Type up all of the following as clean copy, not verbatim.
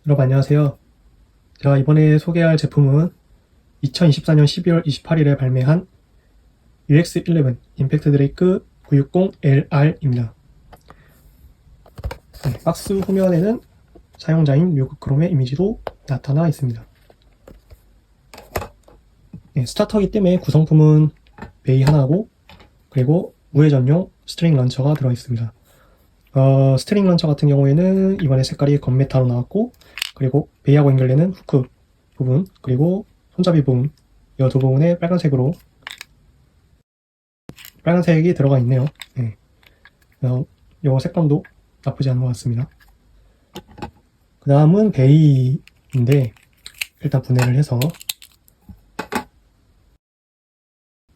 여러분 안녕하세요. 제가 이번에 소개할 제품은 2024년 12월 28일에 발매한 UX11 임팩트 드레이크 960LR입니다. 박스 후면에는 사용자인 묘그크롬의 이미지도 나타나 있습니다. 스타터이기 때문에 구성품은 베이 하나고 그리고 우회전용 스트링 런처가 들어있습니다. 스트링 런처 같은 경우에는 이번에 색깔이 건메타로 나왔고 그리고 베이하고 연결되는 후크 부분 그리고 손잡이 부분 이 두 부분에 빨간색이 들어가 있네요. 이 색감도 나쁘지 않은 것 같습니다. 그 다음은 베이인데 일단 분해를 해서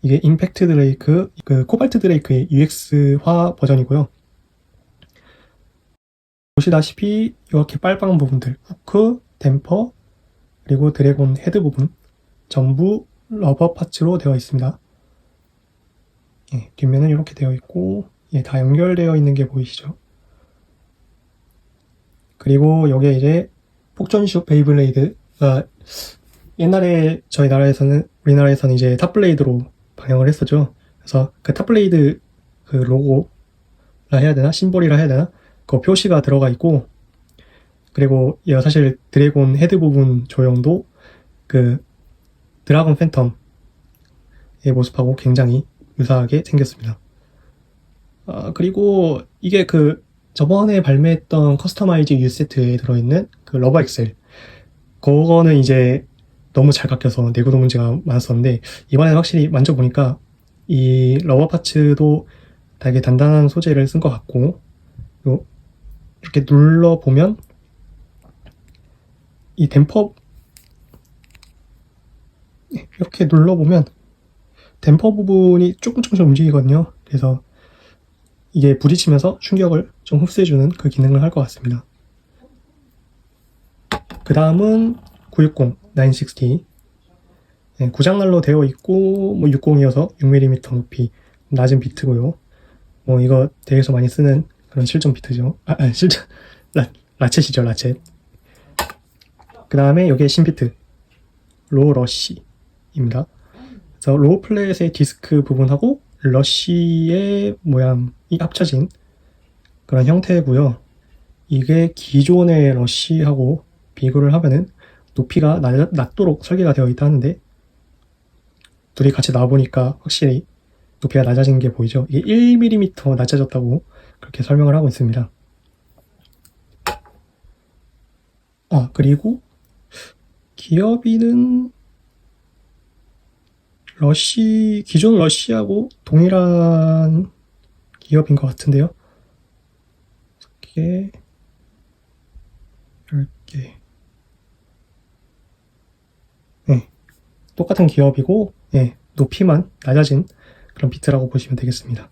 이게 임팩트 드레이크 그 코발트 드레이크의 UX화 버전이고요. 보시다시피 이렇게 빨간 부분들 후크, 댐퍼, 그리고 드래곤 헤드 부분 전부 러버 파츠로 되어 있습니다. 뒷면은 이렇게 되어 있고 다 연결되어 있는 게 보이시죠? 그리고 여기에 이제 폭전슈 베이블레이드가 옛날에 우리나라에서는 이제 탑블레이드로 방영을 했었죠. 그래서 그 탑블레이드 그 로고라 해야 되나? 심볼이라 해야 되나? 그 표시가 들어가 있고 그리고 사실 드래곤 헤드 부분 조형도 그 드라곤 팬텀의 모습하고 굉장히 유사하게 생겼습니다. 그리고 이게 그 저번에 발매했던 커스터마이즈 U세트에 들어있는 그 러버 엑셀 그거는 이제 너무 잘 깎여서 내구도 문제가 많았었는데 이번에 확실히 만져보니까 이 러버 파츠도 되게 단단한 소재를 쓴 것 같고 그리고 이렇게 눌러보면 이 댐퍼 이렇게 눌러보면 댐퍼 부분이 조금씩 움직이거든요. 그래서 이게 부딪히면서 충격을 좀 흡수해주는 그 기능을 할 것 같습니다. 그 다음은 960, 960 고장난로 되어 있고 60이어서 6mm 높이 낮은 비트고요. 이거 대회에서 많이 쓰는 그런 실전 비트죠. 실전 라쳇이죠, 라쳇. 그 다음에 여기에 신비트 로우 러쉬입니다. 그래서 로우 플랫의 디스크 부분하고 러쉬의 모양이 합쳐진 그런 형태고요. 이게 기존의 러쉬하고 비교를 하면은 높이가 낮도록 설계가 되어 있다 하는데 둘이 같이 나와보니까 확실히 높이가 낮아진 게 보이죠. 이게 1mm 낮아졌다고 그렇게 설명을 하고 있습니다. 그리고 기어비는 기존 러쉬하고 동일한 기업인 것 같은데요. 이렇게 똑같은 기업이고 높이만 낮아진 그런 비트라고 보시면 되겠습니다.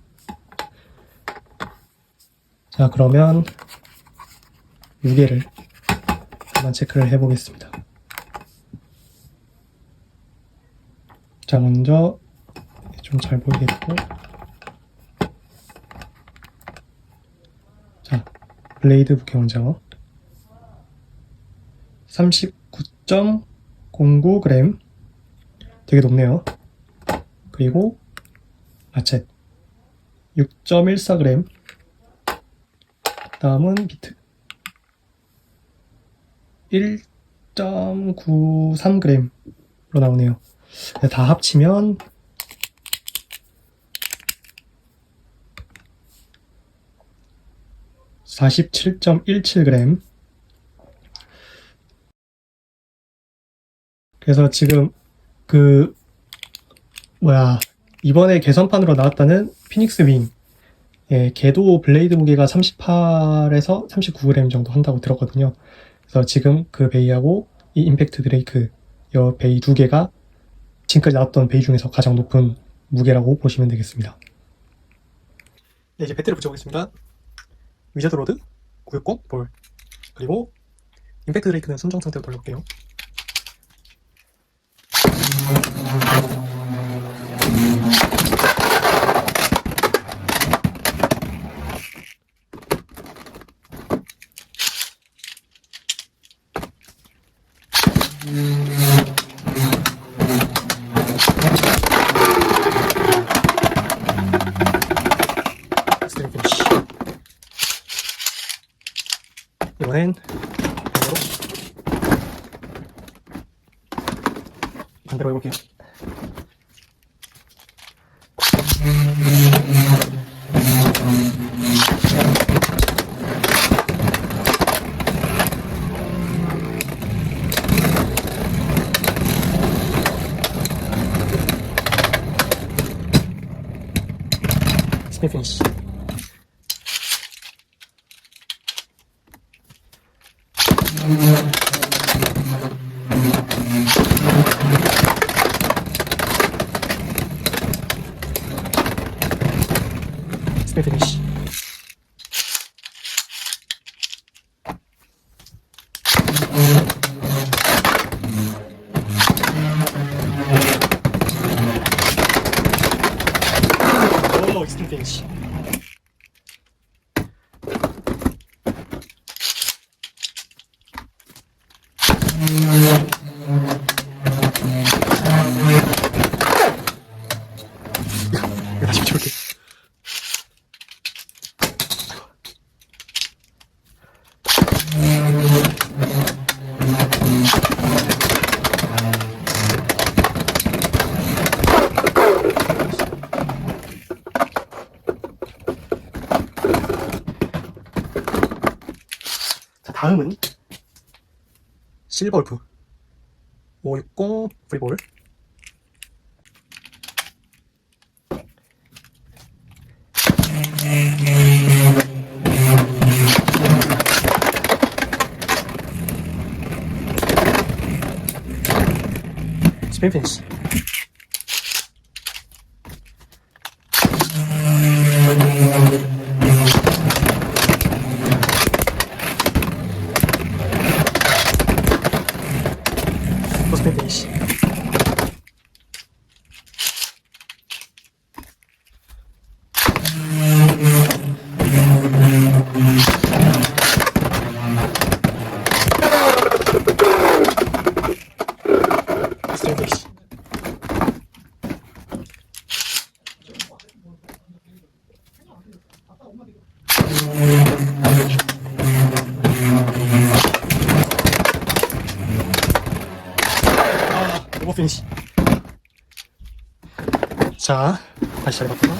자, 그러면 무게를 한번 체크를 해보겠습니다. 자, 먼저 좀 잘 보이겠고 자, 블레이드 무게 먼저 39.09g 되게 높네요. 그리고 라쳇 6.14g 다음은 비트 1.93g로 나오네요. 다 합치면 47.17g. 그래서 지금 이번에 개선판으로 나왔다는 피닉스 윙 걔도 블레이드 무게가 38에서 39g 정도 한다고 들었거든요. 그래서 지금 그 베이하고 이 임팩트 드레이크 이 베이 두 개가 지금까지 나왔던 베이 중에서 가장 높은 무게라고 보시면 되겠습니다. 네, 이제 배터리를 붙여보겠습니다. 위저드 로드 960 볼 그리고 임팩트 드레이크는 순정 상태로 돌려볼게요. 스트링 피니쉬. 이번엔 반대로 해볼게요. 스핀 피니쉬. 스핀 피니쉬. 오, 스핀 피니쉬. 이거 다시 붙여볼게. 자, 다음은 실버울프 560 프리볼. 스핀 피니쉬. 또 스핀 피니쉬. 스핀 피니쉬. 오버 피니쉬. 자, 다시 잘해볼게요.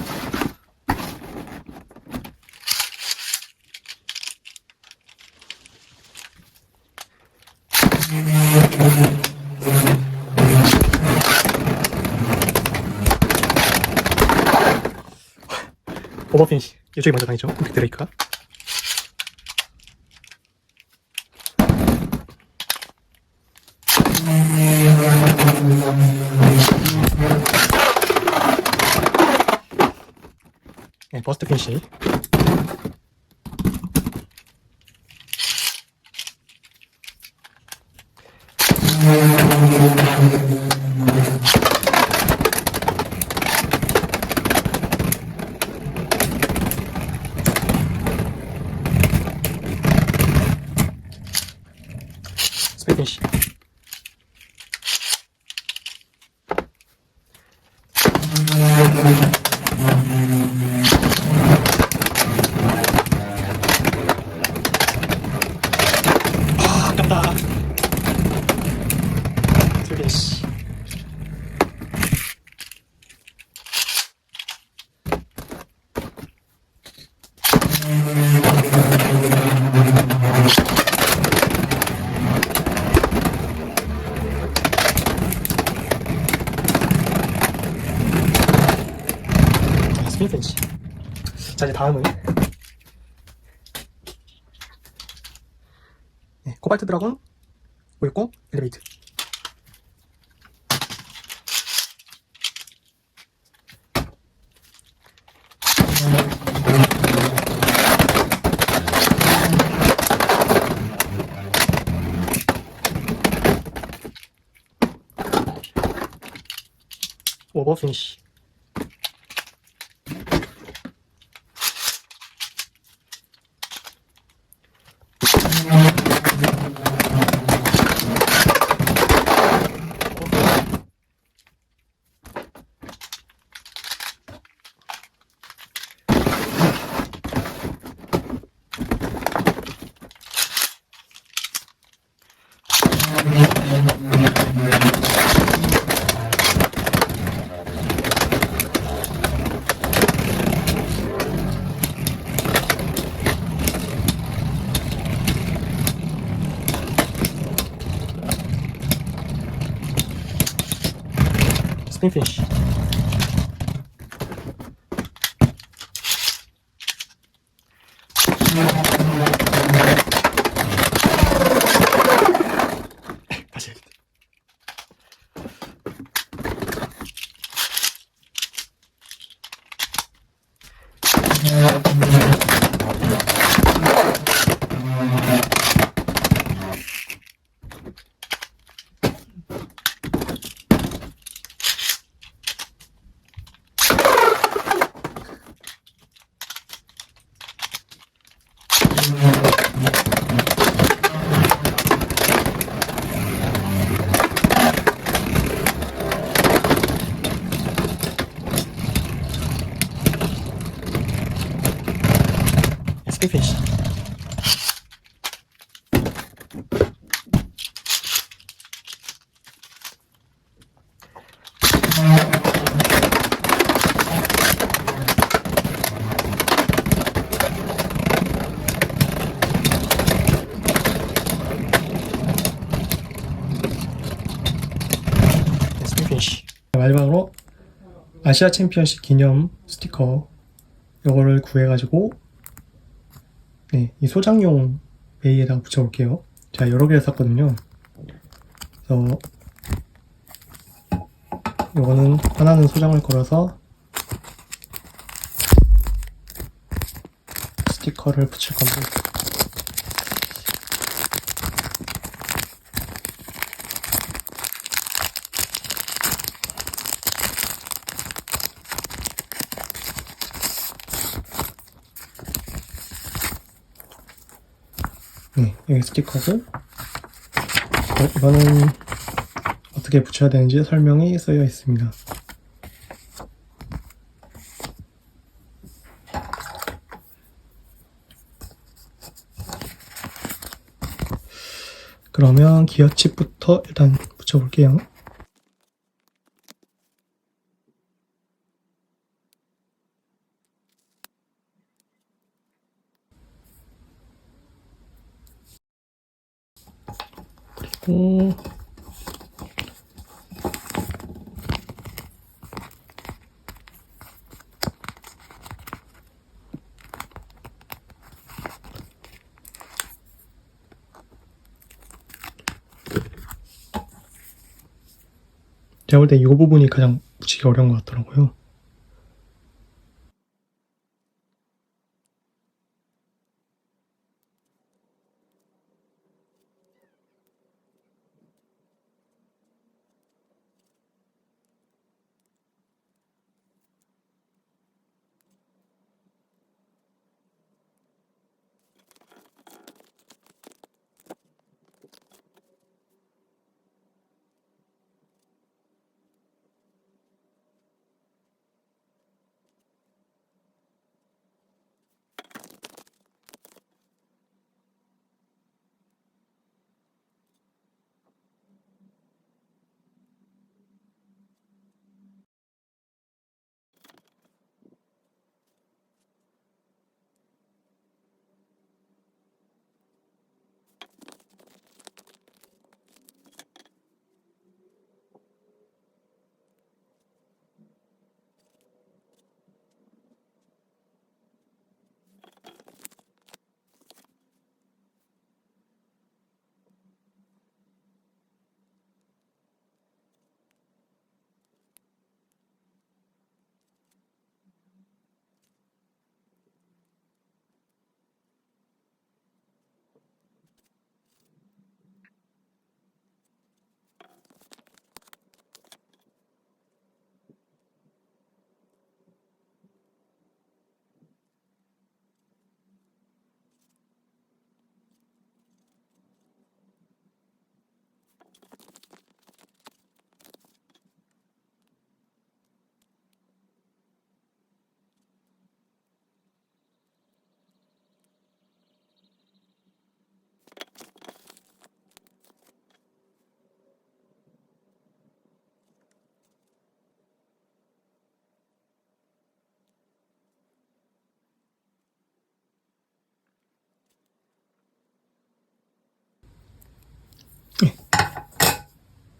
오버 피니쉬. 이쪽이 먼저 당했죠? 빅 드레이크가. 네, 버스트 피니쉬. 스핀 피니쉬. 아, 아깝다. 스핀 피니쉬. 스핀 피니쉬. 자, 이제 다음은 네, 코발트 드라곤 560 엘리베이트. 오버 피니쉬. 스핀 피니쉬. 다시 해야겠다. 스핀 피니쉬. 스핀 피니쉬. 마지막으로 아시아 챔피언십 기념 스티커 요거를 구해가지고 네, 이 소장용 베이에다가 붙여볼게요. 제가 여러 개를 샀거든요. 그래서 요거는 하나는 소장을 걸어서 스티커를 붙일 겁니다. 네, 여기 스티커고 이거는 어떻게 붙여야 되는지 설명이 쓰여 있습니다. 그러면 기어칩부터 일단 붙여볼게요. 그리고 제가 볼 때 이 부분이 가장 붙이기 어려운 것 같더라고요.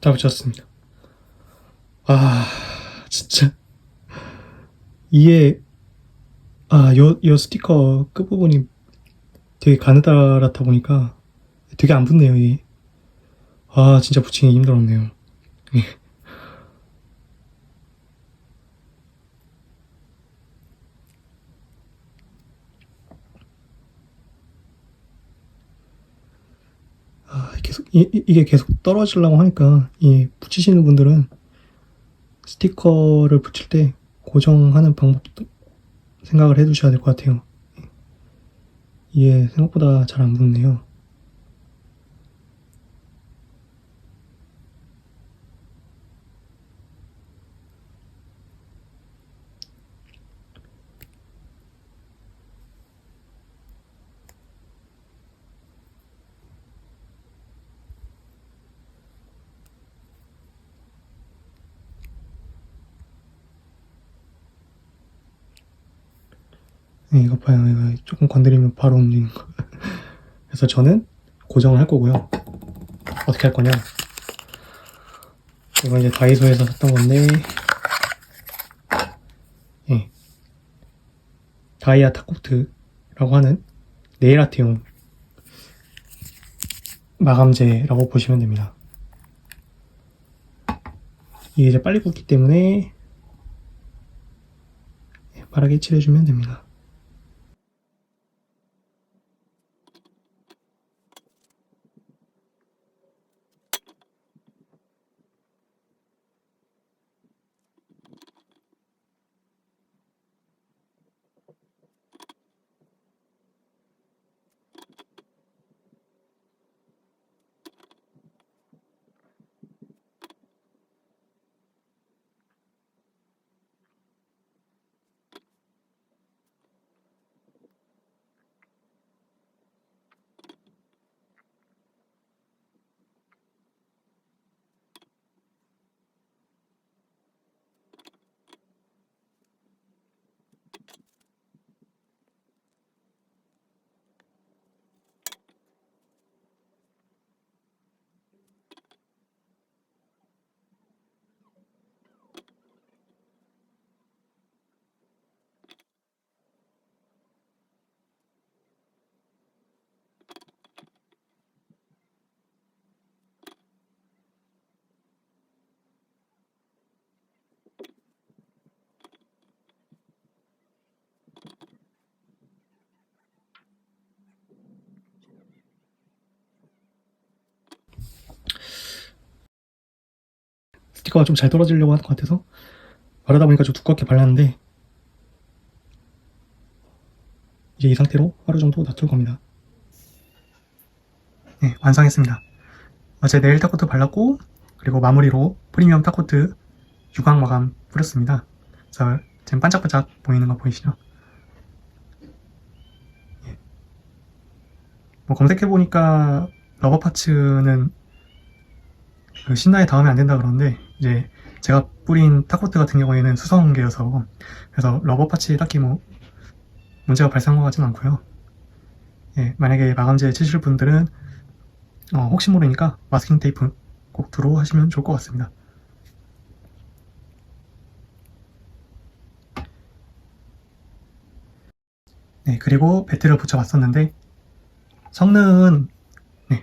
다 붙였습니다. 아, 진짜. 이게, 요 스티커 끝부분이 되게 가느다랗다 보니까 되게 안 붙네요, 이게. 진짜 붙이기 힘들었네요. 예. 이게 계속 떨어지려고 하니까, 붙이시는 분들은 스티커를 붙일 때 고정하는 방법도 생각을 해 두셔야 될 것 같아요. 이게 생각보다 잘 안 붙네요. 네, 이거 봐요. 이거 조금 건드리면 바로 움직이는 거. 그래서 저는 고정을 할 거고요. 어떻게 할 거냐. 이거 이제 다이소에서 샀던 건데, 예. 다이아 타코트라고 하는 네일 아트용 마감제라고 보시면 됩니다. 이게 이제 빨리 굳기 때문에 빠르게 칠해주면 됩니다. 스티커가 좀 잘 떨어지려고 하는 것 같아서 바르다 보니까 좀 두껍게 발랐는데, 이제 이 상태로 하루 정도 놔둘 겁니다. 네, 완성했습니다. 어제 네일 타코트 발랐고, 그리고 마무리로 프리미엄 타코트 유광 마감 뿌렸습니다. 그래서 지금 반짝반짝 보이는 거 보이시죠? 뭐 검색해보니까 러버 파츠는 그 신나에 닿으면 안 된다 그러는데, 이제 제가 뿌린 타코트 같은 경우에는 수성계여서, 그래서 러버 파츠에 딱히 뭐 문제가 발생한 것 같진 않고요. 예, 만약에 마감제 치실 분들은 혹시 모르니까 마스킹 테이프 꼭 두루 하시면 좋을 것 같습니다. 네, 그리고 배트를 붙여봤었는데 성능은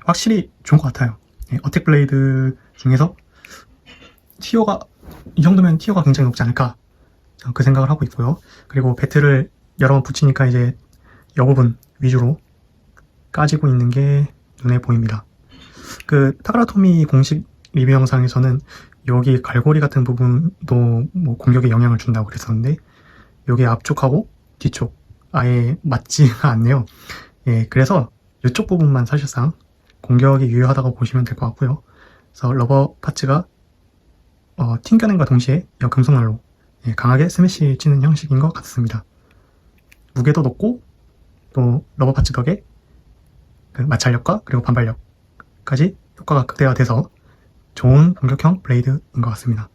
확실히 좋은 것 같아요. 어택 블레이드 중에서 티어가 이 정도면 티어가 굉장히 높지 않을까, 그 생각을 하고 있고요. 그리고 배트를 여러 번 붙이니까 이제 여 부분 위주로 까지고 있는 게 눈에 보입니다. 그 타그라토미 공식 리뷰 영상에서는 여기 갈고리 같은 부분도 뭐 공격에 영향을 준다고 그랬었는데, 여기 앞쪽하고 뒤쪽 아예 맞지가 않네요. 예, 그래서 이쪽 부분만 사실상 공격이 유효하다고 보시면 될 것 같고요. 그래서 러버 파츠가 튕겨낸과 동시에 이 금속난로 강하게 스매시 치는 형식인 것 같습니다. 무게도 높고 또 러버 파츠 덕에 그 마찰력과 그리고 반발력까지 효과가 극대화돼서 좋은 공격형 블레이드인 것 같습니다.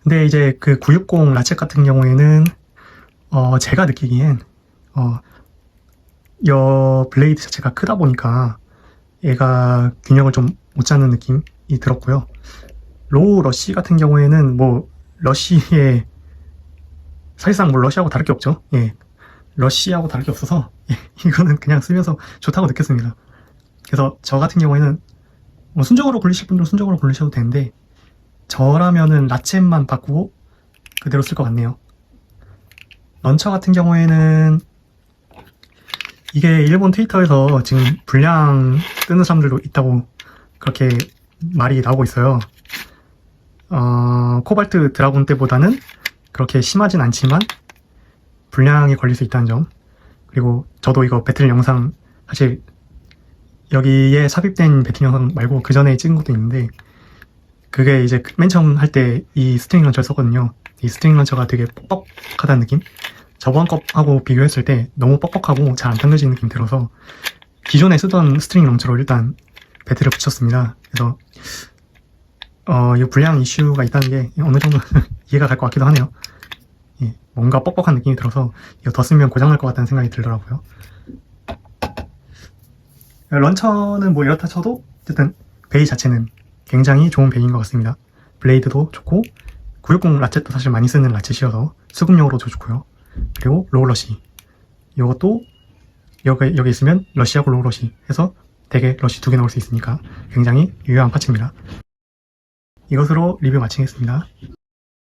근데 이제 그 960 라쳇 같은 경우에는 제가 느끼기엔 이 블레이드 자체가 크다 보니까 얘가 균형을 좀 못 잡는 느낌이 들었고요. 로우 러쉬 같은 경우에는 뭐 러쉬에 사실상 뭐 러쉬하고 다를 게 없죠. 예, 러쉬하고 다를 게 없어서 예, 이거는 그냥 쓰면서 좋다고 느꼈습니다. 그래서 저 같은 경우에는 뭐 순정으로 굴리실 분들은 순정으로 굴리셔도 되는데 저라면은 라쳇만 바꾸고 그대로 쓸 것 같네요. 런처 같은 경우에는 이게 일본 트위터에서 지금 불량 뜨는 사람들도 있다고 그렇게 말이 나오고 있어요. 코발트 드라곤 때보다는 그렇게 심하진 않지만 불량에 걸릴 수 있다는 점. 그리고 저도 이거 배틀 영상 사실 여기에 삽입된 배틀 영상 말고 그 전에 찍은 것도 있는데 그게 이제 맨 처음 할 때 이 스트링 런처를 썼거든요. 이 스트링 런처가 되게 뻑뻑하다는 느낌? 저번 것하고 비교했을 때 너무 뻑뻑하고 잘 안 당겨지는 느낌이 들어서 기존에 쓰던 스트링 런처로 일단 배틀을 붙였습니다. 그래서 이 불량 이슈가 있다는 게 어느 정도 이해가 갈 것 같기도 하네요. 예, 뭔가 뻑뻑한 느낌이 들어서 이거 더 쓰면 고장날 것 같다는 생각이 들더라고요. 런처는 뭐 이렇다 쳐도 어쨌든 베이 자체는 굉장히 좋은 베이인 것 같습니다. 블레이드도 좋고 960 라쳇도 사실 많이 쓰는 라쳇이어서 수급용으로도 좋고요. 그리고 로우 러시 이것도 여기 있으면 러시하고 로우 러시 해서 되게 러시 2개 넣을 수 있으니까 굉장히 유효한 파츠입니다. 이것으로 리뷰 마치겠습니다.